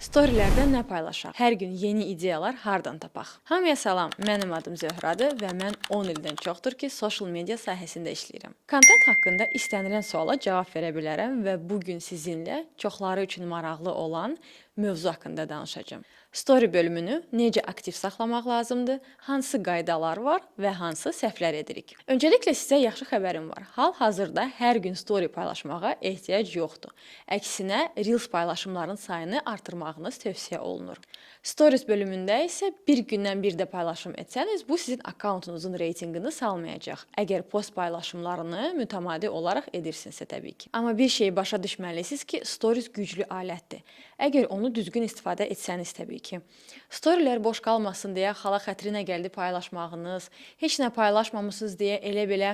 Storylərdə nə paylaşaq? Hər gün yeni ideyalar hardan tapaq? Hamıya salam, mənim adım Zöhradır və mən 10 ildən çoxdur ki, sosial media sahəsində işləyirəm. Kontent haqqında istənilən suala cavab verə bilərəm və bu gün sizinlə çoxları üçün maraqlı olan mövzu haqqında danışacağam. Story bölümünü necə aktiv saxlamaq lazımdır, hansı qaydalar var və hansı səhvlər edirik. Öncəliklə sizə yaxşı xəbərim var. Hal-hazırda hər gün story paylaşmağa ehtiyac yoxdur. Əksinə, Reels paylaşımların sayını artırmağınız tövsiyə olunur. Stories bölümündə isə bir gündən bir də paylaşım etsəniz, bu sizin akkauntunuzun reytinqini salmayacaq. Əgər post paylaşımlarını mütəmadi olaraq edirsinizsə təbii ki. Amma bir şeyi başa düşməlisiniz ki, stories güclü alətdir. Əgər onu düzgün istifadə etsəniz təbii ki. Storylər boş qalmasın deyə xala xətrinə gəldi paylaşmağınız, heç nə paylaşmamısınız deyə elə-belə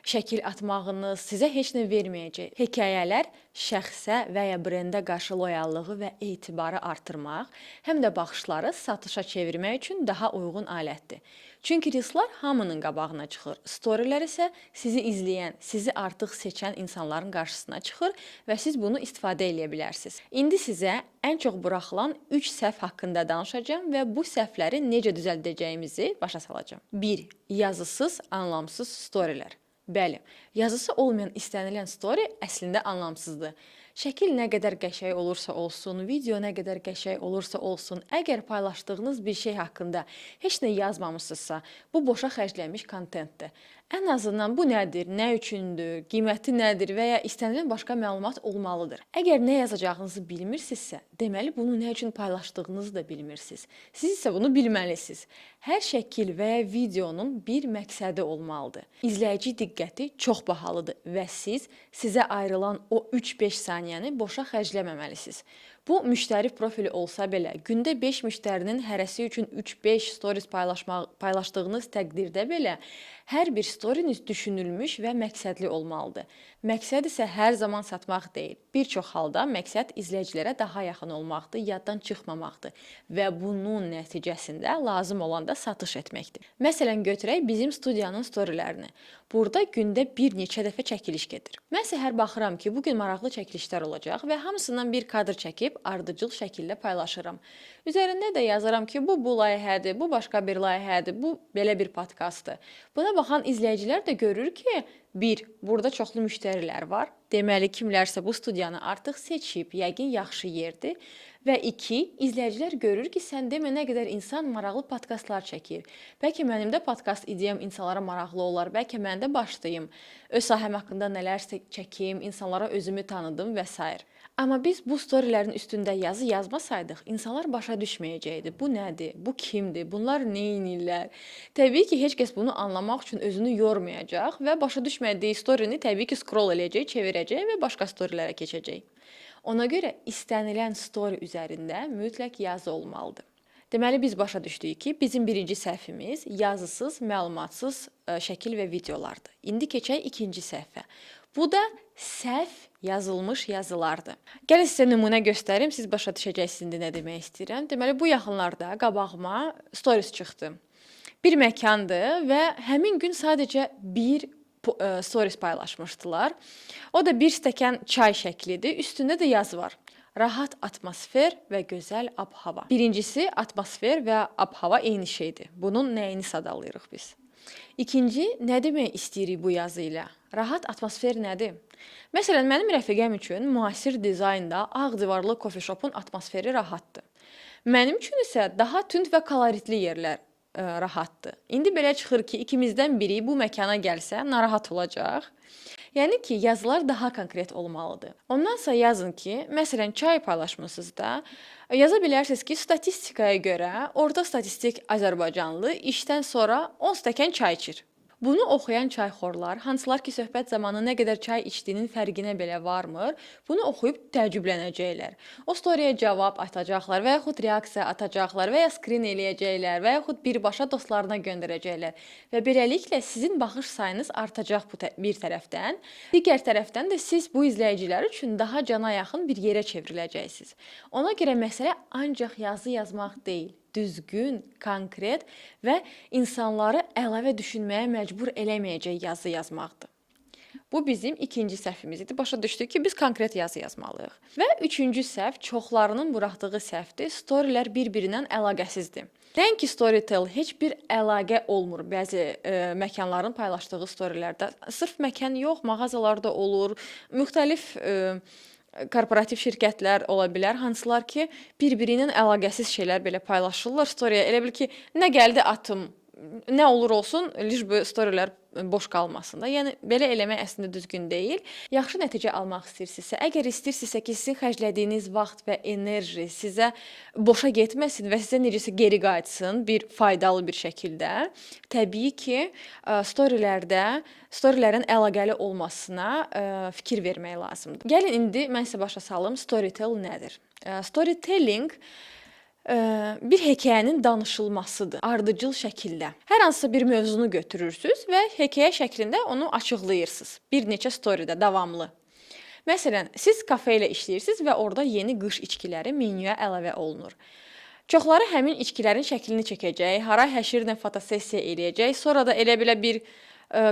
şəkil atmağınız sizə heç nə verməyəcək. Hekayələr şəxsə və ya brendə qarşı loyallığı və etibarı artırmaq, həm də baxışları satışa çevirmək üçün daha uyğun alətdir. Çünki Reelslər hamının qabağına çıxır. Storylər isə sizi izləyən, sizi artıq seçən insanların qarşısına çıxır və siz bunu istifadə edə bilərsiniz. İndi sizə ən çox buraxılan 3 səhv haqqında danışacağam və bu səhvləri necə düzəldəcəyimizi başa salacağam. 1. Yazısız, anlamsız storylər. Bəli, yazısı olmayan istənilən story əslində anlamsızdır. Şəkil nə qədər qəşəng olursa olsun, video nə qədər qəşəng olursa olsun, əgər paylaşdığınız bir şey haqqında heç nə yazmamısınızsa, bu boşa xərclənmiş kontentdir. Ən azından bu nədir, nə üçündür, qiyməti nədir və ya istənilən başqa məlumat olmalıdır. Əgər nə yazacağınızı bilmirsinizsə, deməli bunu nə üçün paylaşdığınızı da bilmirsiniz. Siz isə bunu bilməlisiniz. Hər şəkil və ya videonun bir məqsədi olmalıdır. İzləyici diqqəti çox bahalıdır və sizə ayrılan o 3-5 saniyəni boşa xərcləməməlisiniz. Bu, müştəri profili olsa belə, gündə 5 müştərinin hərəsi üçün 3-5 stories paylaşdığınız təqdirdə belə, hər bir storyiniz düşünülmüş və məqsədli olmalıdır. Məqsəd isə hər zaman satmaq deyil. Bir çox halda məqsəd izləyicilərə daha yaxın olmaqdır, yaddan çıxmamaqdır və bunun nəticəsində lazım olanda satış etməkdir. Məsələn, götürək bizim studiyanın storylərini. Burada gündə bir neçə dəfə çəkiliş gedir. Mən səhər baxıram ki, bugün maraqlı çəkilişlər olacaq və hamısından bir kadr çəkib ardıcıl şəkildə paylaşıram. Üzərində də yazaram ki, bu layihədir, bu başqa bir layihədir, bu belə bir podkastdır. Buna baxan izləyicilər də görür ki, 1. Burada çoxlu müştərilər var. Deməli, kimlərsə bu studiyanı artıq seçib, yəqin yaxşı yerdir. Və 2. İzləyicilər görür ki, sən demə nə qədər insan maraqlı podkastlar çəkir. Bəlkə mənim də podkast ideyam insanlara maraqlı olar, bəlkə mən də başlayım, öz sahəm haqqında nələrsə çəkim, insanlara özümü tanıdım və s. Amma biz bu storylərin üstündə yazı yazmasaydıq, insanlar başa düşməyəcəkdi. Bu nədir? Bu kimdir? Bunlar nə edirlər? Təbii ki, heç kəs bunu anlamaq üçün özünü yormayacaq və başa düşmədiyi storyini təbii ki, scroll eləyəcək, çevirəcək və başqa storylərə keçəcək. Ona görə istənilən story üzərində mütləq yazı olmalıdır. Deməli, biz başa düşdük ki, bizim birinci səhvimiz yazısız, məlumatsız şəkil və videolardır. İndi keçək ikinci səhvə. Bu da səhv yazılmış yazılardır. Gəlin sizə nümunə göstərim, siz başa düşəcəksiniz nə demək istəyirəm. Deməli, bu yaxınlarda qabağıma stories çıxdı. Bir məkandır və həmin gün sadəcə bir stories paylaşmışdılar. O da bir stəkan çay şəklidir, üstündə də yazı var. Rahat atmosfer və gözəl ab-hava. Birincisi, atmosfer və ab-hava eyni şeydir. Bunun nəyini sadalayırıq biz? İkinci, nə demək istəyirik bu yazı ilə? Rahat atmosfer nədir? Məsələn, mənim rəfiqəm üçün müasir dizaynda ağ divarlı coffee shopun atmosferi rahatdır. Mənim üçün isə daha tünd və koloritli yerlər rahatdır. İndi belə çıxır ki, ikimizdən biri bu məkana gəlsə narahat olacaq. Yəni ki, yazılar daha konkret olmalıdır. Ondansa yazın ki, məsələn, çay paylaşmısınız da, yaza bilərsiniz ki, statistikaya görə orta statistik Azərbaycanlı işdən sonra 10 stəkan çay içir. Bunu oxuyan çayxorlar, hansılar ki, söhbət zamanı nə qədər çay içdiyinin fərqinə belə varmır, bunu oxuyub təəccüblənəcəklər. O storyaya cavab atacaqlar və yaxud reaksiya atacaqlar və ya skrin eləyəcəklər və yaxud birbaşa dostlarına göndərəcəklər. Və beləliklə sizin baxış sayınız artacaq bir tərəfdən. Digər tərəfdən də siz bu izləyicilər üçün daha cana yaxın bir yerə çevriləcəksiniz. Ona görə məsələ ancaq yazı yazmaq deyil. Düzgün, konkret və insanları əlavə düşünməyə məcbur eləməyəcək yazı yazmaqdır. Bu bizim ikinci səhvimiz idi. Başa düşdük ki, biz konkret yazı yazmalıyıq. Və üçüncü səhv, çoxlarının buraxdığı səhvdir. Storylər bir-birindən əlaqəsizdir. Nəinki Storytel heç bir əlaqə olmur bəzi məkanların paylaşdığı storylərdə. Sırf məkan yox, mağazalarda olur, müxtəlif korporativ şirkətlər ola bilər, hansılar ki, bir-biri ilə əlaqəsiz şeylər belə paylaşırlar storyaya. Elə bil ki, nə gəldi atım, nə olur olsun, liş bu storylər boş qalmasın da. Yəni belə eləmək əslində düzgün deyil. Yaxşı nəticə almaq istəyirsinizsə, əgər istəyirsinizsə ki, sizin xərclədiyiniz vaxt və enerji sizə boşa getməsin və sizə necəsə geri qayıtsın bir faydalı bir şəkildə, təbii ki, storylərin əlaqəli olmasına fikir vermək lazımdır. Gəlin indi mən sizə başa salım, Storytel nədir? Storytelling bir hekayənin danışılmasıdır, ardıcıl şəkildə. Hər hansısa bir mövzunu götürürsüz və hekayə şəklində onu açıqlayırsınız. Bir neçə storydə davamlı. Məsələn, siz kafe ilə işləyirsiniz və orada yeni qış içkiləri menyuya əlavə olunur. Çoxları həmin içkilərin şəklini çəkəcək, haray həşirlə fotosessiya eləyəcək, sonra da elə belə bir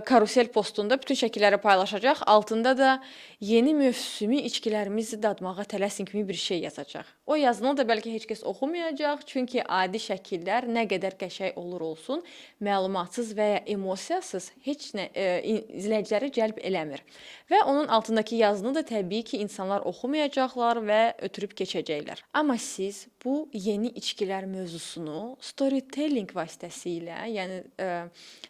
karusel postunda bütün şəkilləri paylaşacaq, altında da yeni mövsümi içkilərimizi dadmağa tələsin kimi bir şey yazacaq. O yazını da bəlkə heç kəs oxumayacaq, çünki adi şəkillər nə qədər qəşəng olur olsun, məlumatsız və ya emosiyasız heç nə izləyiciləri cəlb eləmir. Və onun altındakı yazını da təbii ki, insanlar oxumayacaqlar və ötürüb keçəcəklər. Amma siz bu yeni içkilər mövzusunu storytelling vasitəsilə, yəni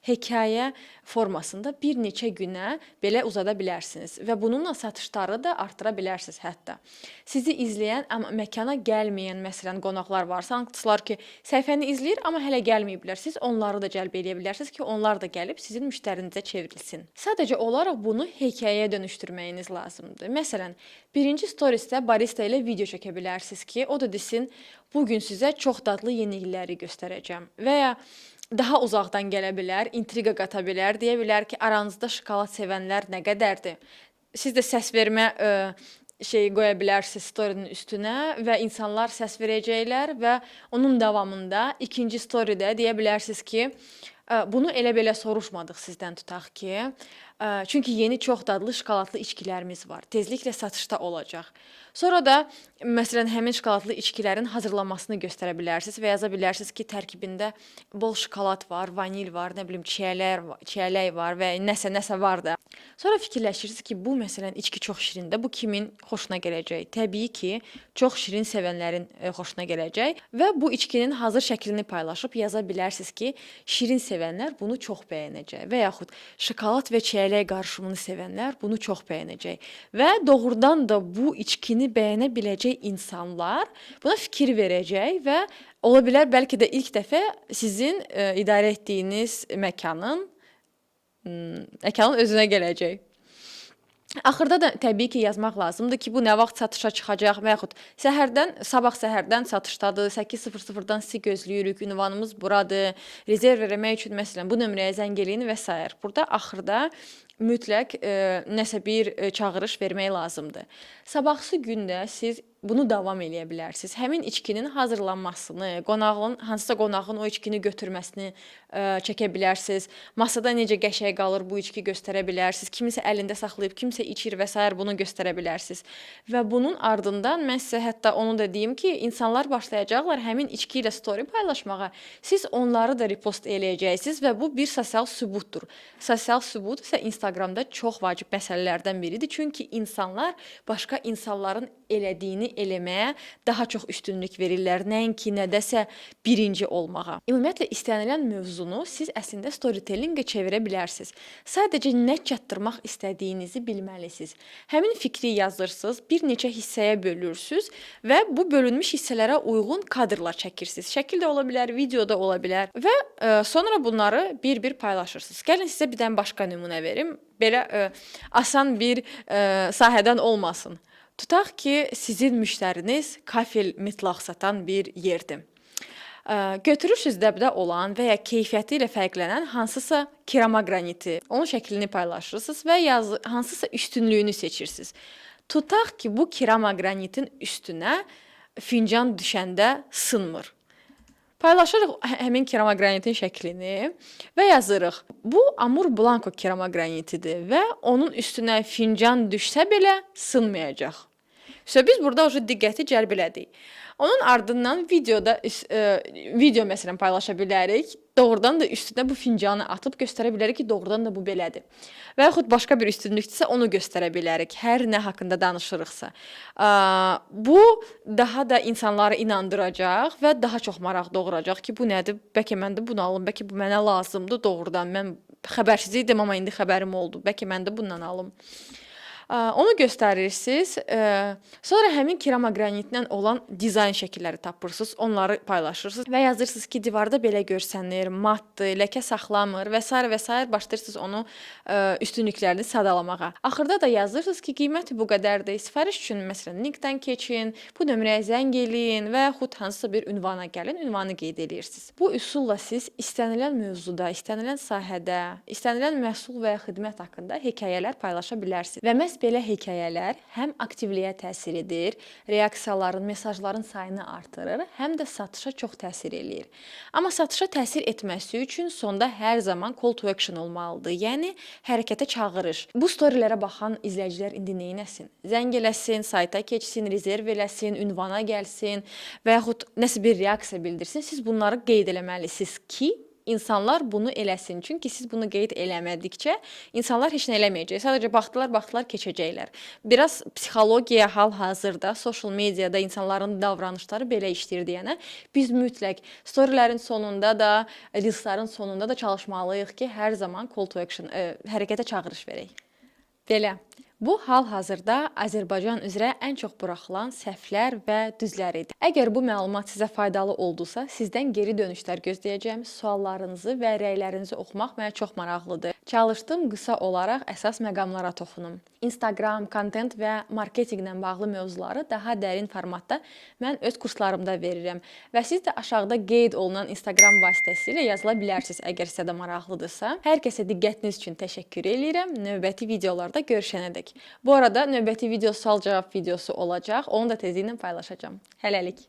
hekayə formasında bir neçə günə belə uzada bilərsiniz və bununla satışları da artıra bilərsiniz hətta. Sizi izləyən, amma məkana gəlməyən, məsələn, qonaqlar varsa, hansılar ki, səhifəni izləyir, amma hələ gəlməyiblər. Siz onları da cəlb edə bilərsiniz ki, onlar da gəlib sizin müştərinizə çevrilsin. Sadəcə olaraq bunu hekayəyə dönüşdürməyiniz lazımdır. Məsələn, birinci storiesdə barista ilə video çəkə bilərsiniz ki, o da desin, bugün sizə çox dadlı yenilikləri göstərəcəm və ya daha uzaqdan gələ bilər, intriqa qata bilər, deyə bilər ki, aranızda şokolad sevənlər nə qədərdir. Siz də səs vermə qoya bilərsiniz storynin üstünə və insanlar səs verəcəklər və onun davamında ikinci storydə deyə bilərsiniz ki, bunu elə belə soruşmadıq sizdən tutaq ki, çünki yeni çox dadlı şokoladlı içkilərimiz var. Tezliklə satışda olacaq. Sonra da məsələn həmin şokoladlı içkilərin hazırlanmasını göstərə bilərsiniz və yaza bilərsiniz ki, tərkibində bol şokolad var, vanil var, nə bilim çiyələk var və nəsə var da. Sonra fikirləşirsiniz ki, bu məsələn içki çox şirindir. Bu kimin xoşuna gələcək? Təbii ki, çox şirin sevənlərin xoşuna gələcək və bu içkinin hazır şəklini paylaşıb yaza bilərsiniz ki, şirin sevənlər bunu çox bəyənəcək və yaxud şokolad və çiyələk qarışımını sevənlər bunu çox bəyənəcək və doğrudan da bu içkini bəyənə biləcək insanlar buna fikir verəcək və ola bilər bəlkə də ilk dəfə sizin idarə etdiyiniz məkanın özünə gələcək. Axırda da təbii ki, yazmaq lazımdır ki, bu nə vaxt satışa çıxacaq və yaxud sabah səhərdən satışdadır, 8:00-dan sizi gözləyirik, ünvanımız buradır, rezerv eləmək üçün məsələn bu nömrəyə zəng eləyin və s. Burada axırda mütləq nəsə bir çağırış vermək lazımdır. Sabahsı gündə siz bunu davam eləyə bilərsiniz. Həmin içkinin hazırlanmasını, hansısa qonağın o içkini götürməsini çəkə bilərsiniz. Masada necə qəşəng qalır bu içki göstərə bilərsiniz. Kimisə əlində saxlayıb, kimisə içir və s. bunu göstərə bilərsiniz. Və bunun ardından mən sizə hətta onu da deyim ki, insanlar başlayacaqlar həmin içki ilə story paylaşmağa. Siz onları da repost eləyəcəksiniz və bu bir sosial sübutdur. Sosial sübut isə Instagramda çox vacib məsələlərdən biridir. Çünki insanlar başqa insanların elədiyini eləməyə daha çox üstünlük verirlər, nəinki nədəsə birinci olmağa. Ümumiyyətlə istənilən mövzunu siz əslində storytellingə çevirə bilərsiniz. Sadəcə nə çatdırmaq istədiyinizi bilməlisiniz. Həmin fikri yazırsınız, bir neçə hissəyə bölürsünüz və bu bölünmüş hissələrə uyğun kadrlar çəkirsiniz. Şəkil də ola bilər, video da ola bilər və sonra bunları bir-bir paylaşırsınız. Gəlin sizə bir dənə başqa nümunə verim. Belə asan bir sahədən olmasın. Tutaq ki, sizin müştəriniz kafel metlaq satan bir yerdir. Götürürsünüz dəbdə olan və ya keyfiyyəti ilə fərqlənən hansısa kerama qraniti, onun şəklini paylaşırsınız və hansısa üstünlüyünü seçirsiniz. Tutaq ki, bu kerama qranitin üstünə fincan düşəndə sınmır. Paylaşırıq həmin keramogranitin şəklini və yazırıq. Bu Amur Blanco keramogranitidir və onun üstünə fincan düşsə belə sınmayacaq. Biz burada diqqəti cəlb elədik. Onun ardından video məsələn paylaşa bilərik. Doğrudan da üstünə bu fincanı atıb göstərə bilərik ki, doğrudan da bu belədir. Və yaxud başqa bir üstünlükdürsə onu göstərə bilərik. Hər nə haqqında danışırıqsa. Bu daha da insanları inandıracaq və daha çox maraq doğuracaq ki, bu nədir? Bəlkə mən də bunu alım, bəlkə bu mənə lazımdır doğrudan. Mən xəbərsiz idim, amma indi xəbərim oldu. Bəlkə mən də bundan alım. Onu göstərirsiniz. Sonra həmin keramogranitdən olan dizayn şəkilləri tapırsınız, onları paylaşırsınız və yazırsınız ki, divarda belə görsənir, matdır, ləkə saxlamır və s. və s. başlayırsınız onu üstünlüklərini sadalamağa. Axırda da yazırsınız ki, qiyməti bu qədərdir. Sifariş üçün məsələn linkdən keçin, bu nömrəyə zəng eləyin və yaxud hansısa bir ünvana gəlin, ünvanı qeyd edirsiniz. Bu üsulla siz istənilən mövzuda, istənilən sahədə, istənilən məhsul və ya xidmət haqqında hekayələr paylaşa bilərsiniz. Və məhz belə hekayələr həm aktivliyə təsir edir, reaksiyaların, mesajların sayını artırır, həm də satışa çox təsir eləyir. Amma satışa təsir etməsi üçün sonda hər zaman call to action olmalıdır. Yəni hərəkətə çağırış. Bu storylərə baxan izləyicilər indi nə etsin? Zəng eləsin, sayta keçsin, rezerv eləsin, ünvana gəlsin və yaxud nəsə bir reaksiya bildirsin. Siz bunları qeyd eləməlisiniz ki, İnsanlar bunu eləsin. Çünki siz bunu qeyd eləmədikcə insanlar heç nə eləməyəcək. Sadəcə baxdılar, keçəcəklər. Biraz psixologiya hal-hazırda social mediada insanların davranışları belə işləyir deyənə biz mütləq storylərin sonunda da, reelsların sonunda da çalışmalıyıq ki, hər zaman call to action, hərəkətə çağırış verək. Belə. Bu hal-hazırda Azərbaycan üzrə ən çox buraxılan səhvlər və düzlər idi. Əgər bu məlumat sizə faydalı oldusa, sizdən geri dönüşlər gözləyəcəm. Suallarınızı və rəylərinizi oxumaq mənə çox maraqlıdır. Çalışdım qısa olaraq əsas məqamlara toxunum. Instagram, kontent və marketinqlə bağlı mövzuları daha dərin formatda mən öz kurslarımda verirəm. Və siz də aşağıda qeyd olunan Instagram vasitəsilə yazıla bilərsiniz, əgər sizə də maraqlıdırsa. Hər kəsə diqqətiniz üçün təşəkkür edirəm. Növbəti videolarda görüşənədək. Bu arada növbəti video sual-cavab videosu olacaq. Onu da tezliklə paylaşacağam. Hələlik.